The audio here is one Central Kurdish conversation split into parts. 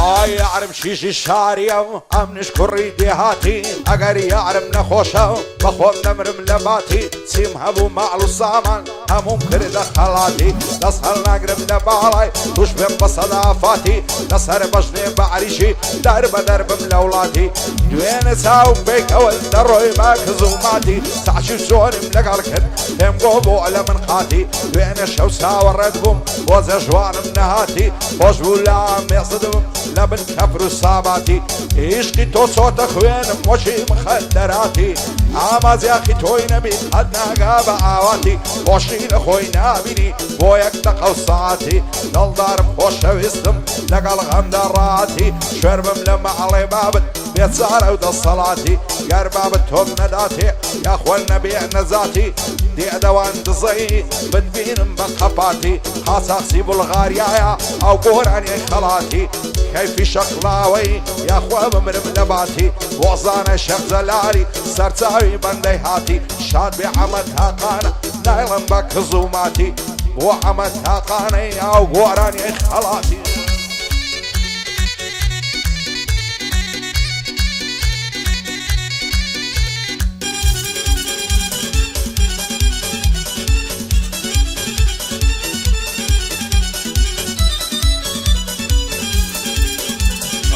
يعرم شيشي شاريو ام نشكر ديهاتي اگر يعرم نخوشو بخوم نمرم لباتي سيم هبو معلو سامان هموم كرد خلاتي نسهر نقرم لبالاي توش بم بصدافاتي نسهر بجني بعريشي دربم لولاتي دوين ساو بيك اول دروي باك زوماتي سعشي سورم لقركن هم قوبو على من خاتي دوين شو ساو ردبم وزا جوانم نهاتي خوش بولا ميصدم لبن كفر صاباتي عشقي تو صوت اخوين موشي مخدراتي عماز يا اخي توي نبي حدنا قابا عواتي خوشي لخوي نابيني بويك دقو ساعتي نالدارم خوش ويستم لقال غم دراتي شربم لما علي بابت بيت سارة ودا صلاتي قربابتهم نداتي يا اخوان نبي نزاتي دي ادوان دزي بدبين بخفاتي خاصة سيبو الغاريايا او قوراني خلاتي كيف شقلاوي يا اخوة بمرم لباتي وعزانا شيخ زلالي سرتاوي بندي هاتي شاد بعمد هاقانا نايلن بك زوماتي وعمد هاقاني او قوراني خلاتي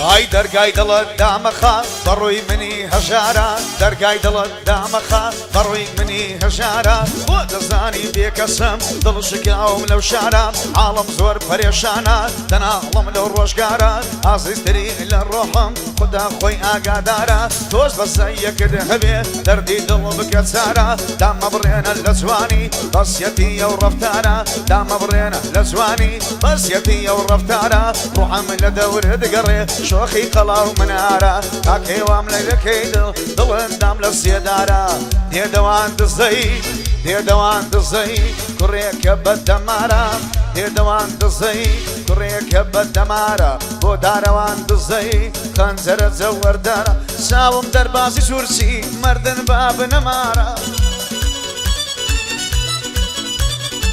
هاي درقاي دلت دامخا ضروي مني هجارة درقاي دلت دامخا ضروي مني هجارة ودزاني بيكسم دل شكاوم لو شارة عالم زور بريشانة تنعلم لو روشقارة عزيز تري للروحم خدا خوي اقادارة توز بزيك دهبي دردي دل بكسارة دام برينا لزواني بسيتي ورفتارة دام برينا لزواني بسيتي ورفتارة روحم لدور دقري شوخي قلاو منارة كاكي واملي لكيدل دل دام للسيدارة دي دوان دزي دي دوان دزي كريك بالدمارة دي دوان دزي كريك بالدمارة بو داروان دزي خنزر زور دارة ساوم دربازي سورسي مردن باب نمارة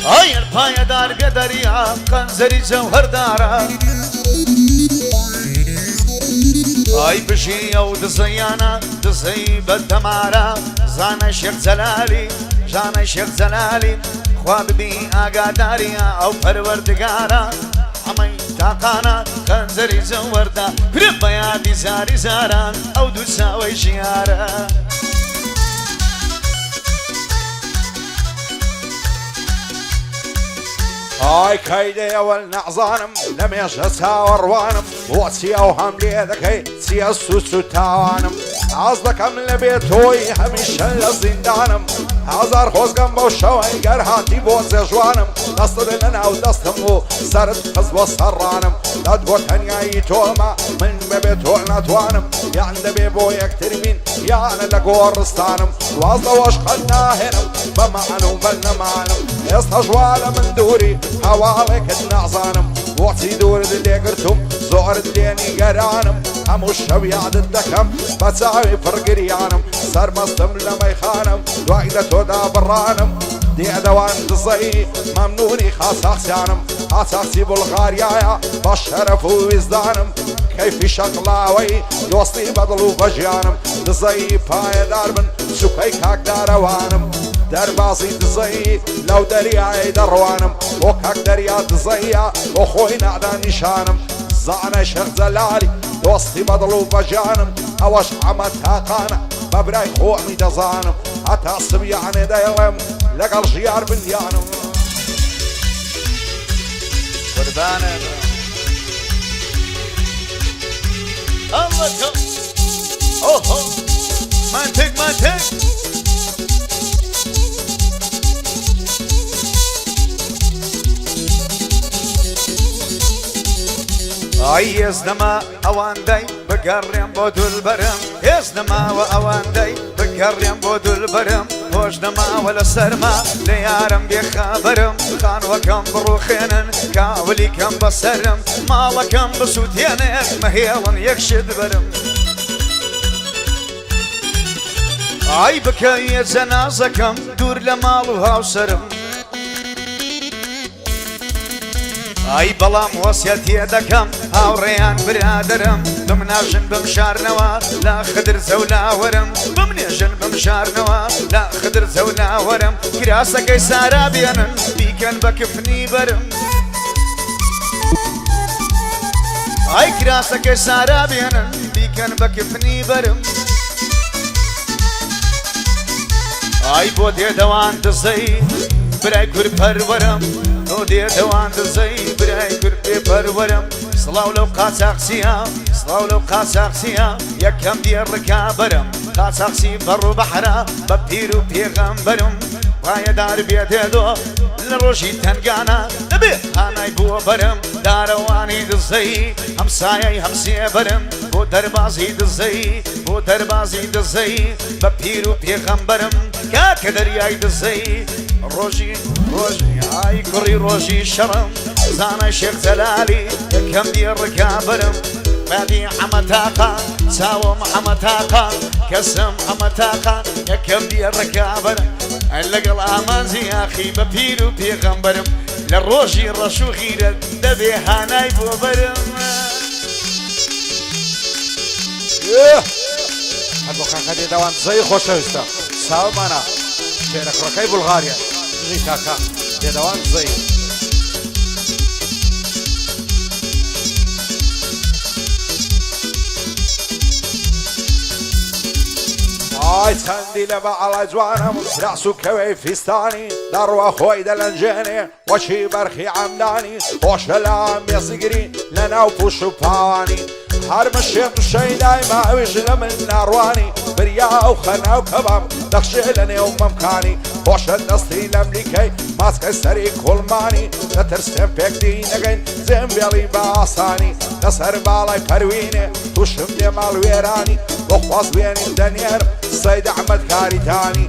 هاي الباية دار بدريا خنزري جوهر دارة هاي بشي او دزيانا دزي بالدمارة زانا شيخ زلالي جانا شيخ زلالي خواب بي اقاداريا او پروردگارا عمي تاقانا خنزري زوردا برب يادي زاري زارا او دو ساوي شيارا هاي كيدي اول نعظانم لم يشهسها وروانم واتسي اوهم ليذكي سياسوسو تاوانم عزدكم لبيتوي هميشه لزندانم هزار خوزقم بو شوي قرهاتي بو زجوانم دست لنا ودستم و سرد خزبو سرانم لدبو تنياي توما من ببيتو نتوانم يعني بيبو يكترمين يعني لقورستانم وازده واشقلنا هنم بمعنو بلنمانم يستجوال من دوري حوالك النعزانم وعطي دور اللي قرتم زور الليني قرانم هموش شوياد الدكم بتساوي فرق ريانم سر مستم لما يخانم دوايدة تودا برانم دي ادوان دزي ممنوني خاص اخسانم خاص اخسي بلغاريايا بالشرف ووزدانم كيف شقلاوي دوستي بدلو بجيانم دزي باي داربن سوكي كاك داروانم دربازي دزي لو درياي دروانم وكاك دريا دزيا وخوي نعدا نشانم زعنا شيخ زلالي دوستي بدلو بجانم اوش عمد هاقانا ببراي خوامي دزانم حتى الصبيان دايلم لقل جيار بنيانم قربانم الله جو اوه منطق اي يزنما اوان داي بقريم بودو البرم يزنما واوان داي بقريم بودو البرم وجنما ولا سرما ليارم بخبرم خان وكم بروخينن كاولي كم بسرم مالا كم بسوتينك مهيلن يكشد برم اي بكاية جنازكم دور لمالو هاوسرم ئای بەڵام وەسیەتی دەکەم هاوڕێیان برادرم بمناژن بم شارنەوە لا خدر زەولاوەرم بمنێژن بم شارنەوە لا خدر زەولاوەرم کراسەکەی سارا بێنن بیکەن بە کفنی بەرم ئای کراسەکەی سارا بێنن بیکەن بە کفنی بەرم ئای بۆ دێدەوان دزەی برای گور پەروەرم تۆ دێدەوان دزەی برای گور پێ پەروەرم سڵاو لەو قاچاقچیە سڵاو لەو قاچاقچیە یەکەم دێڕکا بەرم قاچاقچی بەڕوو بەحرا بە پیر و پێغەمبەرم وایەدار بێدێدۆ لە ڕۆژی تەنگانە دەبێ هانای بووە بەرم دارەوانی دزەی هەمسایەی هەمسێ بەرم بۆ دەربازی دزەی بۆ دەربازی دزەی بە پیر و پێغەمبەرم کاکە دەریای دزەی ڕۆژی ئای کوڕی ڕۆژی شەڕم زانای شێخ جەلالی یەکەم دێڕکا بەرم بادی حەمەتاقا چاوم حەمەتاقا کەسم حەمەتاقا یەکەم دێڕکا بەرم لەگەڵ ئامانزی ئاخی بە پیر و پێغەمبەرم لە ڕۆژی ڕەش و غیرەت دەبێ هانای بۆ بەرم هەردوو خانکە دێداوان دزەی خۆشەویستە ساومانە شێرە کوڕەکەی بولغاریە دژی کاکە دێداوان دزەی ئای چەندی لە بەعەڵای جوانم راس و کەوەی فیستانی دەڕوە خۆی دەلەنجێنێ وەچی بەرخی عەمدانی خۆشە لام بێزیگری لە ناو پوش و پاوانی هەر مشێق شەیدای ماویش لە من ناڕوانی بریا و خەنا و کەباب دەخشێ لە نێو مەمکانی خۆشە دەستی لە ملیکەی ماسکەی سەری کوڵمانی دەترسێن پێکدی نەگەین زێمبێڵی بە ئاسانی لەسەر باڵای پەروینێ تووشم دێ ماڵوێرانی بۆ خواست وێنین دەنێر سەید ئەحمەد کاریتانی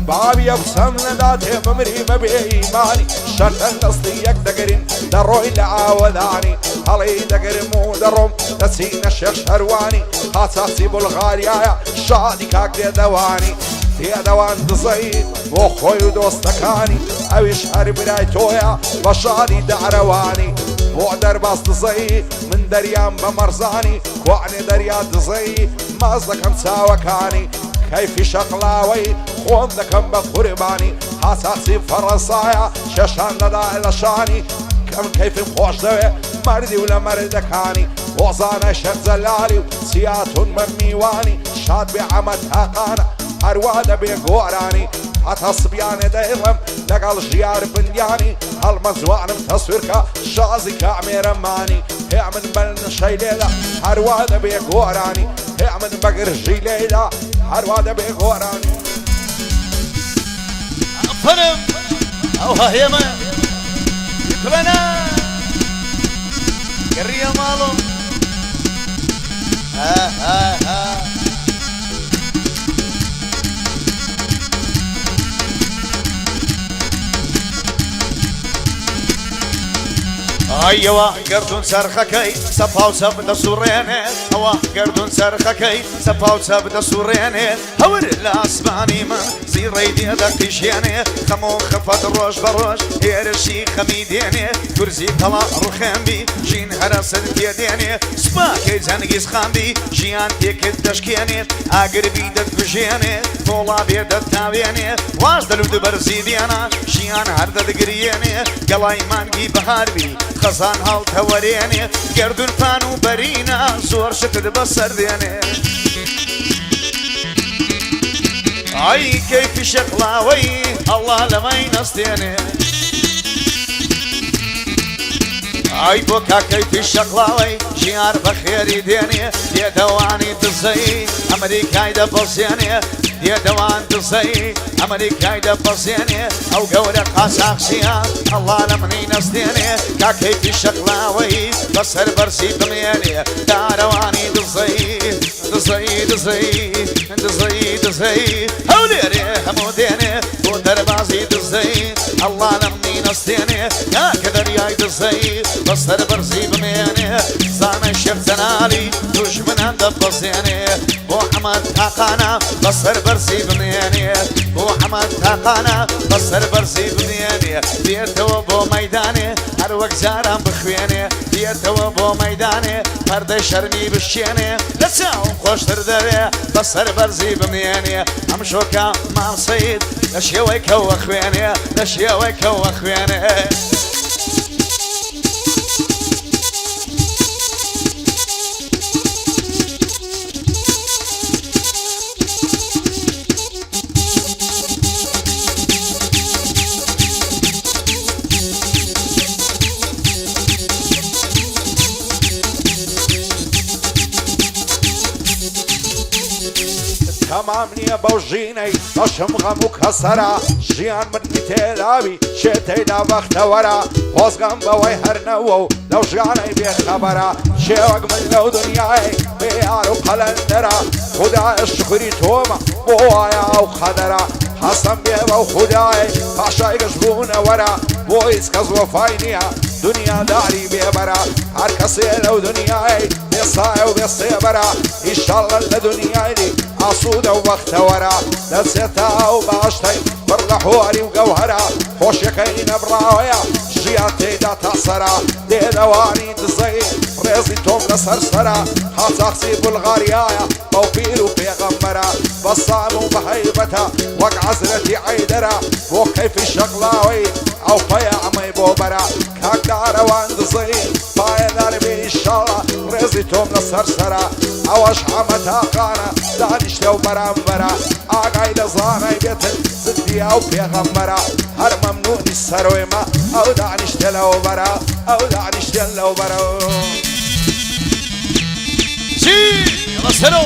بابی ئەفسەم نەداتێ بمری بەبێ ئیمانی شەرتەن دەستی یەک دەگرین دەڕۆی لە ئاوەدانی هەڵی دەگرم و دەڕۆم دەچینە شێخ شەروانی قاچاقچی بولغاریایە شادی کاک دێدەوانی دێدەوان دزەی بۆ خۆی و دۆستەکانی ئەویش هەر برای تۆیە بە شادی دارەوانی بۆ دەرباز دزەی من دەریام بە مەرزانی کوانێ دەریا دزەی ماز دەکەم چاوەکانی کەیفی شەقلاوەی خۆم دەکەم بە قوربانی قاچاقچی فەڕەنسایە شێشان دەدا لە شانی کەم کەیفم خۆش دەوێ مەردی و لە مەردەکانی وەزانە شێخ جەلالی و چیاتون بە میوانی شاد بێ حەمەتاقانە هەروە دەبێ گۆرانی هەتا سبیانێ دەیڵم لەگەڵ ژیار بندیانی هەڵمە جوانم تەسوورکە شازی کامێرەمانی هێ من بەنشەی لێدا هەروە دەبێ گۆرانی هێ من بەگرژی لێدا هەروە دەبێ گۆرانی ئەفەرم ئەو هەهێمە کوڵەنە گەڕیە ماڵم ئەوە گردون سەرخەکەی سەپاو چەپ دەسوڕێنێ ئەوە گردون سەرخەکەی سەپاو چەپ دەسوڕێنێ هەور لە ئاسمانی من زیڕەی دێدەقیژێنێ خەم و خەفەت ڕۆژ بە ڕۆژ هێرشی خەمی دێنێ گورزی تەڵا ڕوخێنبی ژین هەرە سەر تێدێنێ سوپاکەی جەنگیز خاندی ژیان تێکت دەشکێنێ ئاگربی دەتکوژێنێ تۆڵا بێ دەتاوێنێ واش دەلود بەرزی دێنە ژیان هەر دەدەگرێنێ گەڵای مانگی بەهاربی خەزان هەڵتەوەرێنێ گردون پان و بەرینە زۆر شتت بەسەر دێنێ ئای کەیفی شەقلاوەی ئەڵڵا لەمای نەستێنێ ئای بۆ کاکەیفی شەقلاوەی ژیار بە خێری دێنێ دێدەوانی دزەی ئەمریکای دەبەزێنێ دێدەوان دزەی ئەمریکای دەبەزێنێ ئەو گەورە قاچاقچیە ئەڵڵا لە منی نەستێنێ کاکەیفی شەقلاوەی بەسەر بەرزی بمێنێ دارەوانی دزەی دزەی دزەی دزەی دزەی هەولێرێ هەموو دێنێ بۆ دەربازی دزەی ئەڵڵا لە منی نەستێنێ کاکە دەریای دزەی بەسەر بەرزی بمێنێ زانای شێخ جەلالی دوژمنان دەبەزێنێ بۆ حەمەد تاقانە بەسەر بەرزی بمێنێ بۆ حەمەد تاقانە بەسەر بەرزی بمێنێ بێتەوە بۆ مەیدانێ هەر وەک جاران بخوێنێ بێتەوە بۆ مەیدانێ پەردەی شەرمی بشکێنێ لە چاوم خۆشتر دەوێ بەسەر بەرزی بمێنێ ئەم شۆکە مام سەید لە شێوەی کەوە خوێنێ لە شێوەی کەوە خوێنێ تمام نییە بەو ژینەی بەشم غەم و کەسەرە ژیان مردی تێداوی شێتەیدا بەختەوەرە خۆزگەم بەوەی هەرنەوە و لەو ژیانەی بێخەبەرە شێوەک من لەو دنیای بێ یار و قەلەندەرە خودایە شکری تۆمە بۆ وایە ئەو قەدەرە حەسەم بێ بەو خودای پاشای گەشتبوونەوەرە بۆ هیچ کەس وەفای نییە دنیاداری بێبەرە هەر کەسێ لەو دنیای بێسایە و بێسێبەرە ئیشەڵڵە لە دنیای ئاسوودە و بەختەوەرە دەچێتە ئەو باشتەی بڕ لە حواری و گەوهەرە خۆشیەکەی نەبراوەیە ژیان تێیدا تاسەرە دێدەوانی دزەی ڕێزی تۆم لەسەر سەرە حاجاقچی بولغاریایە بەو پیر و پێغەمبەرە بەسام و بەهەیبەتە وەک عەزرەتی عەیدەرە بۆ کەیفی شەقڵاوەی ئەو پەیە ئەمەی بۆ بەرە کاکدارەوان دزەی پایەدار بێ ئیشەڵڵە ڕێزی تۆم لەسەر سەرە ئەوەش هەمە تاقانە دانیشتە و بەرامبەرە ئاگای لە زانای بێتن زدیا و پێغەمبەرە هەر مەمنوونی سەرۆیمە ئەو دانیشتە لەو بەرە ئەو دانیشتە لەو بەرە چی بەسەرۆ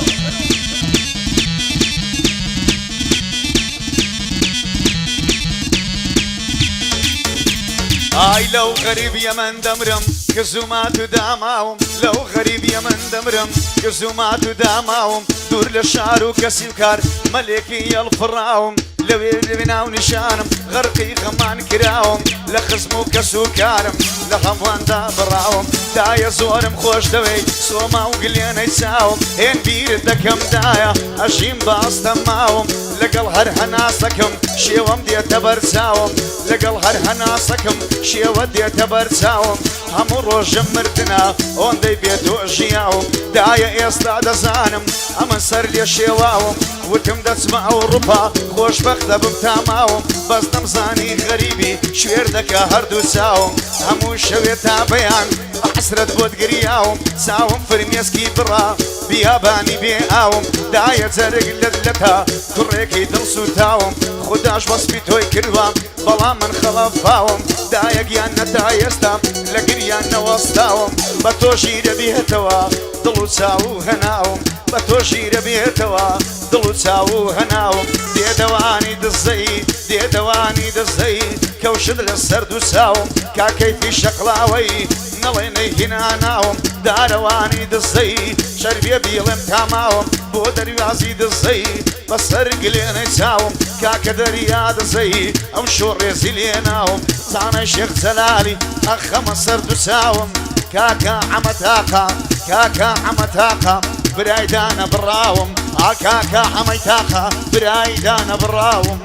ئای لەو غەریبیە من دەمرم کە زوومات و داماوم لەو غەریبیە من دەمرم کە زوومات و داماوم دوور لە شار و کەسی و کار مەلێکی هەڵفڕاوم لەوێ لەوێ ناو نیشانم غەرقی غەمان کراوم لە خزم و کەس و کارم لە هەموواندا بڕاوم دایە زۆرم خۆش دەوێی سۆما و گلێنەی چاوم هێن بیرت دەکەم دایە ئەژیم باستە ماوم لەگەڵ هەر هەناسەکەم شێوەم دێتە بەرچاوم لەگەڵ هەر هەناسەکەم شێوە دێتە بەرچاوم هەموو ڕۆژم مردنە ئۆندەی بێت و ژیاوم دایە ئێستا دەزانم ئەمە سەر لێ شێواوم وتم دەچمە ئەوڕوپا خۆشبەختە بم تاماوم بەس دەمزانی غەریبی شوێر دەکا هەردوو چاوم هەموو شەوێ تا بەیان حەسرەت بۆت گریاوم چاوم فرمێسکی بڕا بیابانی بێ ئاوم دایە جەرگ لەتا کوڕێکی دڵسوتاوم خوداش وەسپی تۆی کردوام بەڵام من خەڵەفاوم دایە گیان نەتا ئێستا لە گریان نەوەستاوم بە تۆشی دەبێتەوە دڵ و چاو و هەناوم بە تۆشی دەبێتەوە دڵ و چاو و هەناوم دێدەوانی دزەی دێدەوانی دزەی کەوشت لە سەرد و چاوم کاکەیفی شەقڵاوەی نەڵێ نەیهێناناوم دارەوانی دزەی شەربێ بیڵێم تاماوم بۆ دەریازی دزەی بەسەر گلێنەی چاوم کاکە دەریا دزەی ئەم شۆڕێزی لێناوم زانە شێخ جەلالی ئەخەمە سەرد و چاوم کاکە عەمەتاقا کاکە عەمەتاقا برایدانە بڕاوم ئاکاکە عەمەتاقا برایدانە بڕاوم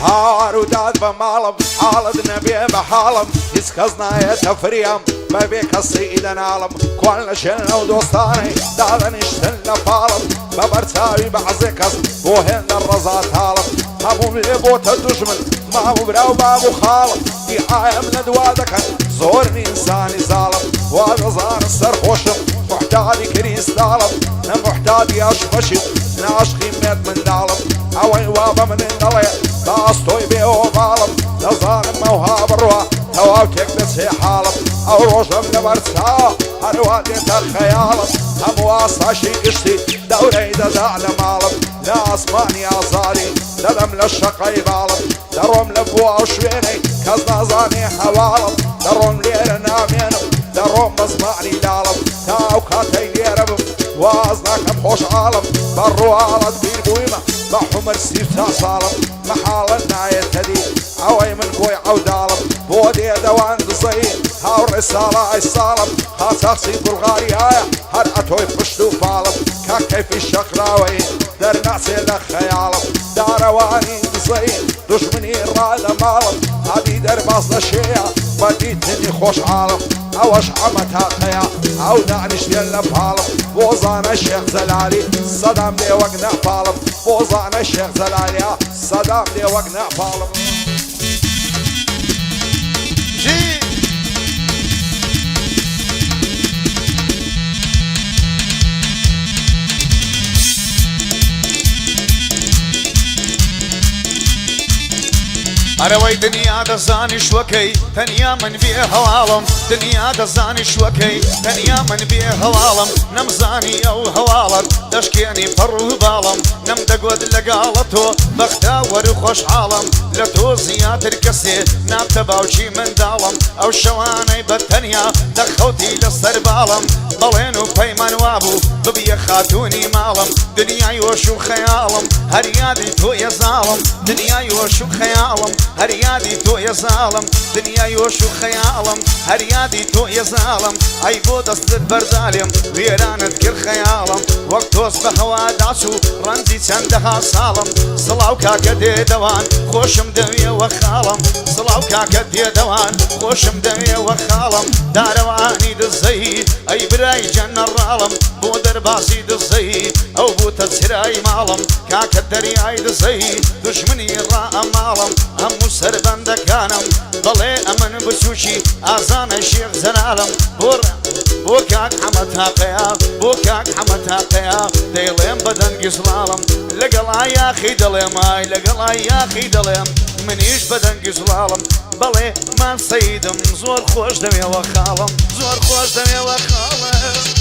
هاوار و داد بە ماڵم حاڵت نەبێ بە حاڵم هیچ کەس نایەتە فریام بەبێ کەسی دەناڵم کوان لە شوێنە و دۆستانەی دادەنیشتن لە پاڵم بە بەرچاوی بەعزێ کەس بۆ هێندە ڕەزا تاڵم هەموو لێ بۆتە دوژمن مام و برا و باب و خاڵم دیعایم لە دوا دەکەن زۆر ئینسانی زاڵم وا دەزانن سەرخۆشم محتاجی کریستاڵم نە محتاجی ئاش بەشیم ناشقی مێت منداڵم ئەوەی وا بە من دەڵێ باستۆی بێەوە باڵم دەزانم ئەوها بڕوە تەواو تێک دەچێ حاڵم ئەو ڕۆژەم لەبەر چاوە هەروە دێتە خەیاڵم هەموو ئاساشی گشتی دەورەی دەدا لە ماڵم لە ئاسمانی ئازاری دەدەم لە شەقەی باڵم دەڕۆم لە بووە ئەو شوێنەی کەس نازانێ هەواڵم دەڕۆم لێرە نامێنم دەڕۆم بە زمانی لاڵم تا ئەو کاتەی لێرە بم واز ناکەم خۆشحاڵم بە ڕووهاڵت بیر بوویمە بحمر سيفتا صالم محال نايتدي عوي من بوي عودالم بودي دوان دزي هاو رسالة الصالم خاصاصي بلغاريا هر اتوي بشتو بالم كيف الشقراوي در ناسي لخيالم دارواني دزي دشمني رادة مالم هادي در باصنا شيا بديتني خوش عالم اوش عمتها خيا او دعنش ديال بالم بوزانا الشيخ زلالي صدام دي وقنا بالم بوزانا الشيخ زلالي صدام دي وقنا بالم جي أروي دنيا دزاني شوكي تنيا من بيه هوالم دنيا دزاني شوكي تنيا من بيه هوالم نمزاني أو هوالم دشكيني فرو بالم نم دقود لقالتو بختاور خوش عالم لتو زياد الكسي نابتباوشي من دالم أو شواني بتنيا دخوتي للسر بالم بلينو بيمان وابو ببي خاتوني مالم دنيا يوشو خيالم هريادي تو يا ظالم دنيا يوشو خيالم هريادي تو يا ظالم دنيا يوشو خيالم هريادي تو يا ظالم اي بود استر بردالم ويرانت كر خيالم وقت وصبح وادعسو رنزي چندها صالم صلاو كاكا دي دوان خوشم دوية وخالم صلاو كاكا دي دوان خوشم دوية وخالم دارواني دزي اي براي جنة الرالم بودر باسي دزي او بو تسراي مالم كاكا درياي دزي دشمني را مالم همو سر بندكانم ضلي امن بسوشي ازان الشيخ زلالم بوكاك حمتها قيا بوكاك حمتها قيا ديلين بدن قصلالم لقلا يا اخي دليم هاي لقلا يا اخي دليم منيش بدن قصلالم بلي ما سيدم زور خوش دمي وخالم زور خوش دمي وخالم